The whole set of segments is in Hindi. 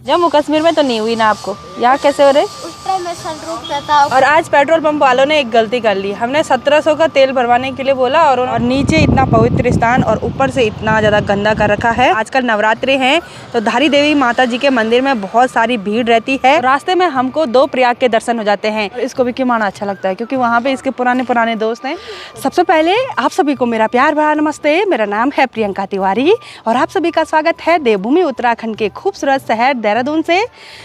जम्मू कश्मीर में तो नहीं हुई ना आपको, यहाँ कैसे हो रहे? उस टाइम में सनरूफ था। और आज पेट्रोल पंप वालों ने एक गलती कर ली। हमने 1700 का तेल भरवाने के लिए बोला और नीचे इतना पवित्र स्थान और ऊपर से इतना ज़्यादा गंदा कर रखा है। आजकल नवरात्रि हैं तो धारी देवी माता जी के मंदिर में बहुत सारी भीड़ रहती है। रास्ते में हमको 2 प्रयाग के दर्शन हो जाते हैं। इसको भी क्यों माना अच्छा लगता है क्योंकि वहाँ पे इसके पुराने दोस्त हैं। सबसे पहले आप सभी को मेरा प्यार भरा नमस्ते। मेरा नाम है प्रियंका तिवारी और आप सभी का स्वागत है देवभूमि उत्तराखंड के खूबसूरत शहर देहरादून से।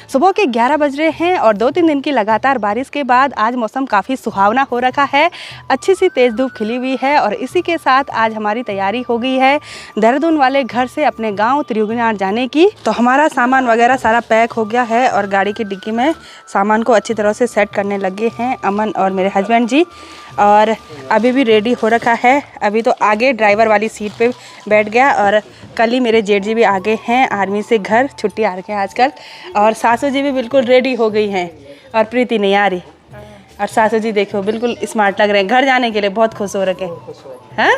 सुबह के 11 बज रहे हैं और 2-3 दिन की लगातार बारिश के बाद आज मौसम काफ़ी सुहावना हो रखा है। अच्छी सी तेज़ धूप खिली हुई है और इसी के साथ आज हमारी तैयारी हो गई है देहरादून वाले घर से अपने गांव त्रियुगीनाथ जाने की। तो हमारा सामान वगैरह सारा पैक हो गया है और गाड़ी की डिक्की में सामान को अच्छी तरह से सेट करने लगे हैं अमन और मेरे हस्बैंड जी। और अभी भी रेडी हो रखा है। अभी तो आगे ड्राइवर वाली सीट पे बैठ गया और कल ही मेरे जेठ जी भी आगे हैं आर्मी से घर, छुट्टी आ रखी है आजकल। और सासू जी भी बिल्कुल रेडी हो गई हैं और प्रीति नहीं आ रही। और सासू जी देखो बिल्कुल स्मार्ट लग रहे हैं, घर जाने के लिए बहुत खुश हो रखे हैं।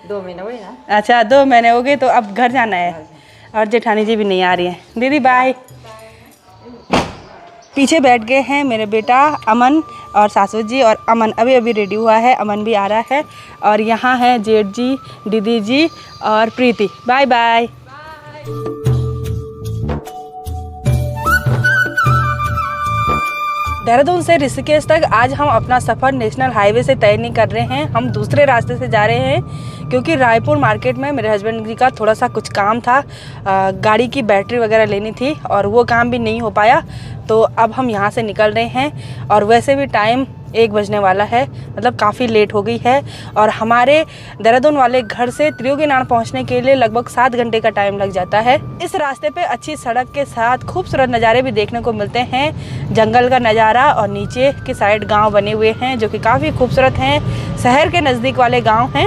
2 महीने हुए ना। अच्छा 2 महीने हो गए तो अब घर जाना है। और जेठानी जी भी नहीं आ रही हैं। दीदी बाय। पीछे बैठ गए हैं मेरे बेटा अमन और सासू जी और अमन अभी रेडी हुआ है, अमन भी आ रहा है। और यहाँ है जेठ जी, दीदी जी और प्रीति। Bye bye. देहरादून से ऋषिकेश तक आज हम अपना सफ़र नेशनल हाईवे से तय नहीं कर रहे हैं, हम दूसरे रास्ते से जा रहे हैं क्योंकि रायपुर मार्केट में मेरे हस्बैंड जी का थोड़ा सा कुछ काम था। गाड़ी की बैटरी वगैरह लेनी थी और वो काम भी नहीं हो पाया तो अब हम यहाँ से निकल रहे हैं। और वैसे भी टाइम 1 बजने वाला है, मतलब काफ़ी लेट हो गई है। और हमारे देहरादून वाले घर से त्रियुगीनाथ पहुँचने के लिए लगभग 7 घंटे का टाइम लग जाता है। इस रास्ते पे अच्छी सड़क के साथ खूबसूरत नज़ारे भी देखने को मिलते हैं, जंगल का नज़ारा और नीचे की साइड गांव बने हुए हैं जो कि काफ़ी खूबसूरत हैं, शहर के नज़दीक वाले गाँव हैं।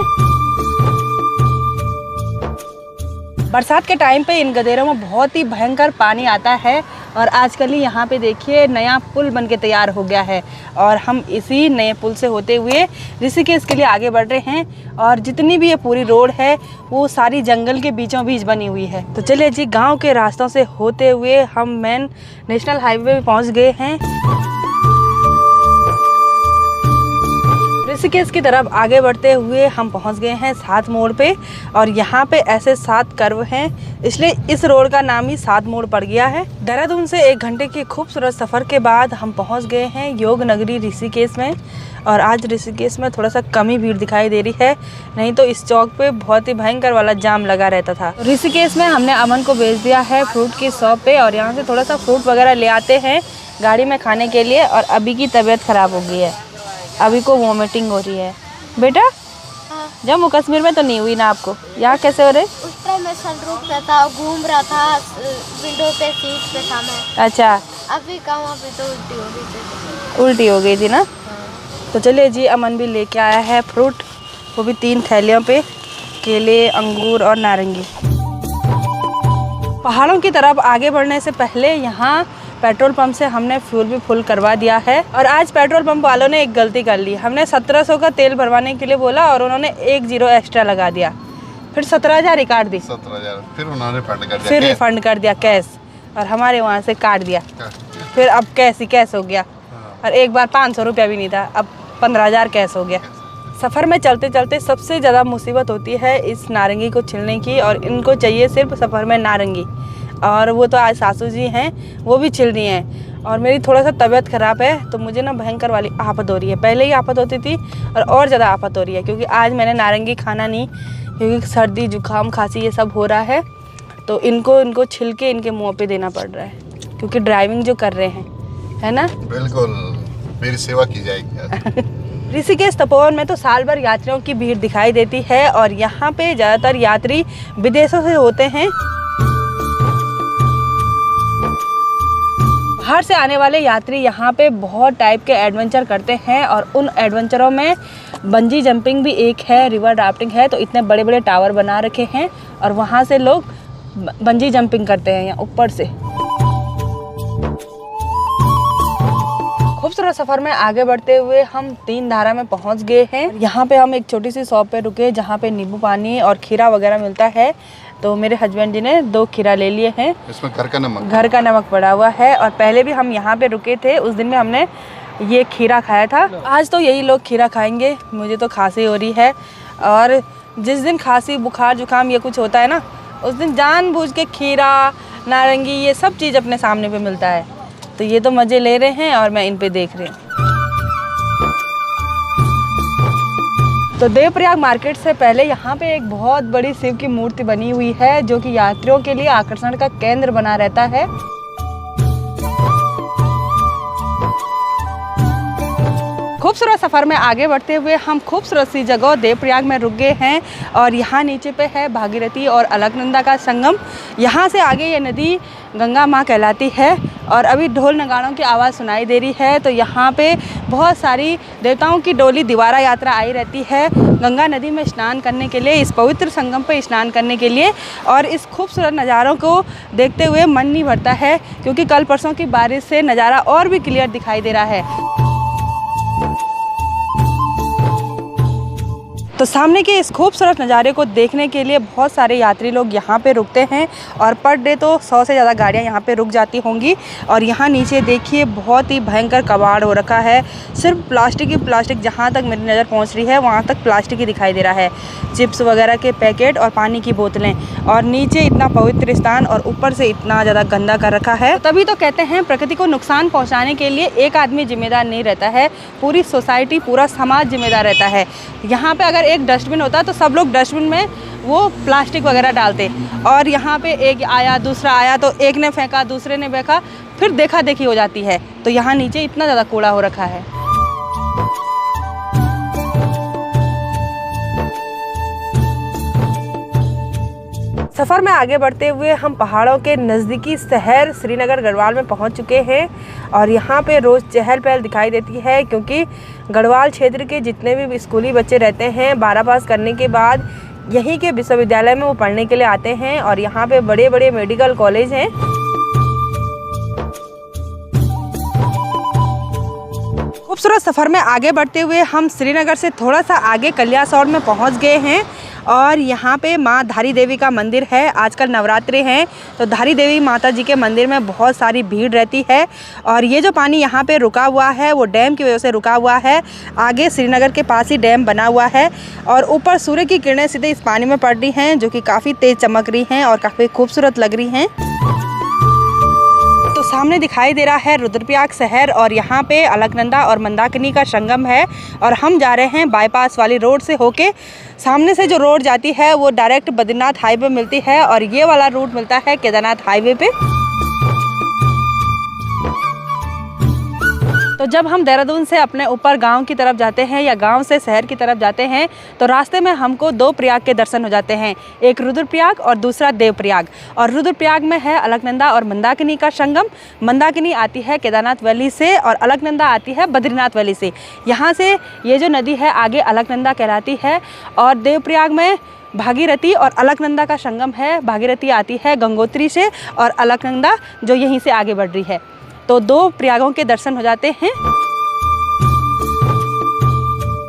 बरसात के टाइम पे इन गदेरों में बहुत ही भयंकर पानी आता है और आजकल ही यहाँ पे देखिए नया पुल बन के तैयार हो गया है और हम इसी नए पुल से होते हुए ऋषिकेश के लिए आगे बढ़ रहे हैं। और जितनी भी ये पूरी रोड है वो सारी जंगल के बीचों बीच बनी हुई है। तो चलिए जी, गांव के रास्तों से होते हुए हम मेन नेशनल हाईवे पे पहुँच गए हैं। ऋषिकेश की तरफ आगे बढ़ते हुए हम पहुंच गए हैं 7 मोड़ पे और यहाँ पे ऐसे 7 कर्व हैं, इसलिए इस रोड का नाम ही 7 मोड़ पड़ गया है। देहरादून से 1 घंटे के खूबसूरत सफ़र के बाद हम पहुंच गए हैं योग नगरी ऋषिकेश में। और आज ऋषिकेश में थोड़ा सा कम ही भीड़ दिखाई दे रही है, नहीं तो इस चौक पे बहुत ही भयंकर वाला जाम लगा रहता था। ऋषिकेश में हमने अमन को भेज दिया है फ्रूट की शॉप पे और यहाँ से थोड़ा सा फ्रूट वगैरह ले आते हैं गाड़ी में खाने के लिए। और अभी की तबीयत ख़राब हो गई है, अभी को वॉमिटिंग हो रही है। बेटा जम्मू कश्मीर में तो नहीं हुई ना आपको, यहाँ कैसे हो रहे? उस टाइम में सनरूफ था, घूम रहा था, विंडो पे सीट पे था मैं। अच्छा अभी कहाँ पे तो उल्टी हो गई थी ना। तो चलिए जी, अमन भी लेके आया है फ्रूट, वो भी 3 थैलियों पे, केले, अंगूर और नारंगी। पहाड़ों की तरफ आगे बढ़ने से पहले यहाँ पेट्रोल पंप से हमने फ्यूल भी फुल करवा दिया है। और आज पेट्रोल पंप वालों ने एक गलती कर ली। हमने 1700 का तेल भरवाने के लिए बोला और उन्होंने 1 0 एक्स्ट्रा लगा दिया, फिर 17,000 ही काट दी। 17,000 फिर उन्होंने रिफंड कर दिया कैश और हमारे वहाँ से काट दिया। फिर अब कैश ही कैश हो गया और एक बार 500 रुपया भी नहीं था, अब 15,000 कैश हो गया। सफ़र में चलते चलते सबसे ज़्यादा मुसीबत होती है इस नारंगी को छिलने की और इनको चाहिए सिर्फ सफ़र में नारंगी। और वो तो आज सासू जी हैं, वो भी छिल रही हैं। और मेरी थोड़ा सा तबीयत ख़राब है तो मुझे ना भयंकर वाली आफत हो रही है, पहले ही आफत होती थी और ज़्यादा आफत हो रही है क्योंकि आज मैंने नारंगी खाना नहीं, क्योंकि सर्दी जुकाम खांसी ये सब हो रहा है तो इनको छिल के इनके मुँह पे देना पड़ रहा है क्योंकि ड्राइविंग जो कर रहे हैं, है ना। बिल्कुल मेरी सेवा की जाएगी। ऋषिकेश तपोवन में तो साल भर यात्रियों की भीड़ दिखाई देती है और यहाँ पे ज़्यादातर यात्री विदेशों से होते हैं। बाहर से आने वाले यात्री यहाँ पे बहुत टाइप के एडवेंचर करते हैं और उन एडवेंचरों में बंजी जंपिंग भी एक है, रिवर राफ्टिंग है। तो इतने बड़े बड़े टावर बना रखे हैं और वहाँ से लोग बंजी जंपिंग करते हैं यहाँ ऊपर से। खूबसूरत सफ़र में आगे बढ़ते हुए हम 3 धारा में पहुँच गए हैं। यहाँ पे हम एक छोटी सी शॉप पे रुके जहाँ पे नींबू पानी और खीरा वगैरह मिलता है। तो मेरे हस्बैंड जी ने 2 खीरा ले लिए हैं। इसमें घर का नमक पड़ा हुआ है। और पहले भी हम यहाँ पे रुके थे, उस दिन में हमने ये खीरा खाया था। आज तो यही लोग खीरा खाएंगे। मुझे तो खांसी हो रही है, और जिस दिन खांसी बुखार जुकाम ये कुछ होता है ना, उस दिन जानबूझ के खीरा नारंगी ये सब चीज़ अपने सामने पे मिलता है। तो ये तो मज़े ले रहे हैं और मैं इन पे देख रही हूँ। तो देवप्रयाग मार्केट से पहले यहाँ पे एक बहुत बड़ी शिव की मूर्ति बनी हुई है, जो कि यात्रियों के लिए आकर्षण का केंद्र बना रहता है। खूबसूरत सफ़र में आगे बढ़ते हुए हम खूबसूरत सी जगह देवप्रयाग में रुक गए हैं। और यहाँ नीचे पे है भागीरथी और अलकनंदा का संगम। यहाँ से आगे ये नदी गंगा माँ कहलाती है। और अभी ढोल नगाड़ों की आवाज़ सुनाई दे रही है। तो यहाँ पे बहुत सारी देवताओं की डोली दिवारा यात्रा आई रहती है गंगा नदी में स्नान करने के लिए, इस पवित्र संगम पे स्नान करने के लिए। और इस खूबसूरत नज़ारों को देखते हुए मन नहीं भरता है, क्योंकि कल परसों की बारिश से नज़ारा और भी क्लियर दिखाई दे रहा है। तो सामने के इस खूबसूरत नज़ारे को देखने के लिए बहुत सारे यात्री लोग यहाँ पे रुकते हैं। और पर डे तो 100 से ज़्यादा गाड़ियाँ यहाँ पे रुक जाती होंगी। और यहाँ नीचे देखिए बहुत ही भयंकर कबाड़ हो रखा है। सिर्फ प्लास्टिक ही प्लास्टिक, जहाँ तक मेरी नज़र पहुँच रही है वहाँ तक प्लास्टिक ही दिखाई दे रहा है। चिप्स वगैरह के पैकेट और पानी की बोतलें, और नीचे इतना पवित्र स्थान और ऊपर से इतना ज़्यादा गंदा कर रखा है। तभी तो कहते हैं प्रकृति को नुकसान पहुँचाने के लिए एक आदमी जिम्मेदार नहीं रहता है, पूरी सोसाइटी, पूरा समाज जिम्मेदार रहता है। यहाँ पर अगर एक डस्टबिन होता तो सब लोग डस्टबिन में वो प्लास्टिक वगैरह डालते, और यहाँ पे एक आया दूसरा आया तो एक ने फेंका दूसरे ने फेंका, फिर देखा देखी हो जाती है। तो यहाँ नीचे इतना ज़्यादा कूड़ा हो रखा है। सफ़र में आगे बढ़ते हुए हम पहाड़ों के नज़दीकी शहर श्रीनगर गढ़वाल में पहुंच चुके हैं। और यहाँ पे रोज़ चहल पहल दिखाई देती है, क्योंकि गढ़वाल क्षेत्र के जितने भी स्कूली बच्चे रहते हैं 12 पास करने के बाद यहीं के विश्वविद्यालय में वो पढ़ने के लिए आते हैं। और यहाँ पे बड़े बड़े मेडिकल कॉलेज हैं। खूबसूरत सफ़र में आगे बढ़ते हुए हम श्रीनगर से थोड़ा सा आगे कलियासौड़ में पहुँच गए हैं। और यहाँ पे माँ धारी देवी का मंदिर है। आजकल नवरात्रे हैं, तो धारी देवी माता जी के मंदिर में बहुत सारी भीड़ रहती है। और ये जो पानी यहाँ पे रुका हुआ है वो डैम की वजह से रुका हुआ है। आगे श्रीनगर के पास ही डैम बना हुआ है, और ऊपर सूर्य की किरणें सीधे इस पानी में पड़ रही हैं, जो कि काफ़ी तेज़ चमक रही हैं और काफ़ी खूबसूरत लग रही हैं। तो सामने दिखाई दे रहा है रुद्रप्रयाग शहर, और यहाँ पे अलकनंदा और मंदाकिनी का संगम है। और हम जा रहे हैं बाईपास वाली रोड से होके। सामने से जो रोड जाती है वो डायरेक्ट बद्रीनाथ हाईवे मिलती है, और ये वाला रूट मिलता है केदारनाथ हाईवे पे। तो जब हम देहरादून से अपने ऊपर गांव की तरफ जाते हैं या गांव से शहर की तरफ जाते हैं, तो रास्ते में हमको 2 प्रयाग के दर्शन हो जाते हैं, एक रुद्रप्रयाग और दूसरा देवप्रयाग। और रुद्रप्रयाग में है अलकनंदा और मंदाकिनी का संगम। मंदाकिनी आती है केदारनाथ वैली से और अलकनंदा आती है बद्रीनाथ वैली से। यहाँ से ये जो नदी है आगे अलकनंदा कहलाती है। और देवप्रयाग में भागीरथी और अलकनंदा का संगम है। भागीरथी आती है गंगोत्री से और अलकनंदा जो यहीं से आगे बढ़ रही है। तो 2 प्रयागों के दर्शन हो जाते हैं।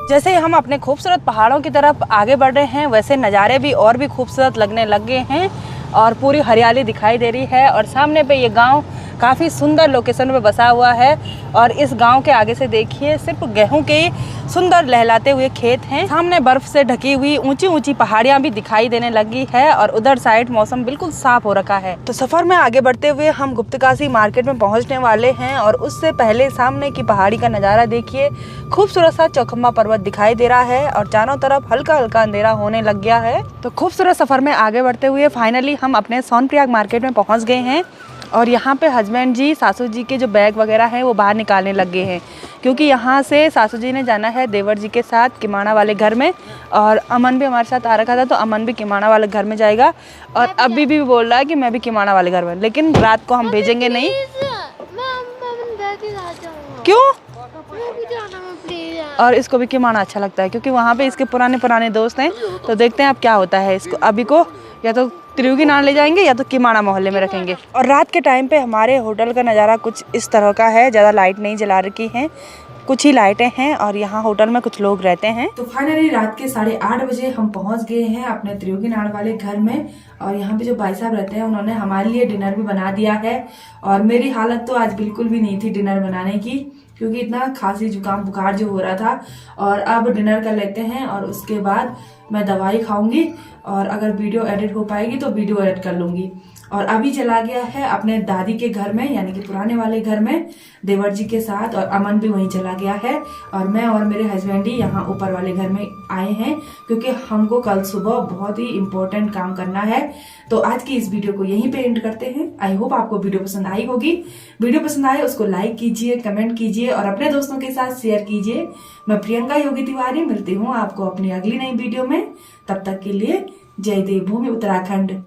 जैसे ही हम अपने खूबसूरत पहाड़ों की तरफ आगे बढ़ रहे हैं, वैसे नज़ारे भी और भी खूबसूरत लगने लग गए हैं, और पूरी हरियाली दिखाई दे रही है। और सामने पे ये गांव काफ़ी सुंदर लोकेशन पे बसा हुआ है। और इस गांव के आगे से देखिए सिर्फ गेहूं के सुंदर लहलाते हुए खेत हैं। सामने बर्फ़ से ढकी हुई ऊंची ऊंची पहाड़ियां भी दिखाई देने लगी है, और उधर साइड मौसम बिल्कुल साफ हो रखा है। तो सफ़र में आगे बढ़ते हुए हम गुप्तकाशी मार्केट में पहुंचने वाले हैं, और उससे पहले सामने की पहाड़ी का नज़ारा देखिए। खूबसूरत सा चौखम्बा पर्वत दिखाई दे रहा है, और चारों तरफ हल्का हल्का अंधेरा होने लग गया है। तो खूबसूरत सफ़र में आगे बढ़ते हुए फाइनली हम अपने सोनप्रयाग मार्केट में पहुँच गए हैं। और यहाँ पे हस्बैंड जी सासू जी के जो बैग वगैरह हैं वो बाहर निकालने लग गए हैं, क्योंकि यहाँ से सासू जी ने जाना है देवर जी के साथ किमाना वाले घर में। और अमन भी हमारे साथ आ रखा था, तो अमन भी किमाना वाले घर में जाएगा। और अभी भी बोल रहा है कि मैं भी किमाना वाले घर में, लेकिन रात को हम भेजेंगे नहीं। क्यों? और इसको भी किमाना अच्छा लगता है, क्योंकि वहाँ पे इसके पुराने दोस्त हैं। तो देखते हैं अब क्या होता है। इसको अभी को या तो त्रियुगी नान ले जाएंगे या तो किमाना मोहल्ले में रखेंगे। और रात के टाइम पे हमारे होटल का नज़ारा कुछ इस तरह का है। ज़्यादा लाइट नहीं जला रखी है, कुछ ही लाइटें हैं और यहाँ होटल में कुछ लोग रहते हैं। तो फाइनली रात के 8:30 बजे हम पहुंच गए हैं अपने त्रियोगीनाड़ वाले घर में। और यहाँ पे जो भाई साहब रहते हैं उन्होंने हमारे लिए डिनर भी बना दिया है। और मेरी हालत तो आज बिल्कुल भी नहीं थी डिनर बनाने की, क्योंकि इतना खांसी जुकाम बुखार जो हो रहा था। और अब डिनर कर लेते हैं और उसके बाद मैं दवाई खाऊंगी और अगर वीडियो एडिट हो पाएगी तो वीडियो एडिट कर लूंगी। और अभी चला गया है अपने दादी के घर में, यानी कि पुराने वाले घर में, देवर जी के साथ। और अमन भी वहीं चला गया है और मैं और मेरे हस्बैंड ही यहाँ ऊपर वाले घर में आए हैं, क्योंकि हमको कल सुबह बहुत ही इम्पोर्टेंट काम करना है। तो आज की इस वीडियो को यहीं पे एंड करते हैं। आई होप आपको वीडियो पसंद आई होगी। वीडियो पसंद आए उसको लाइक कीजिए, कमेंट कीजिए और अपने दोस्तों के साथ शेयर कीजिए। मैं प्रियंका योगी तिवारी मिलती हूँ आपको अपनी अगली नई वीडियो में। तब तक के लिए जय देवभूमि उत्तराखंड।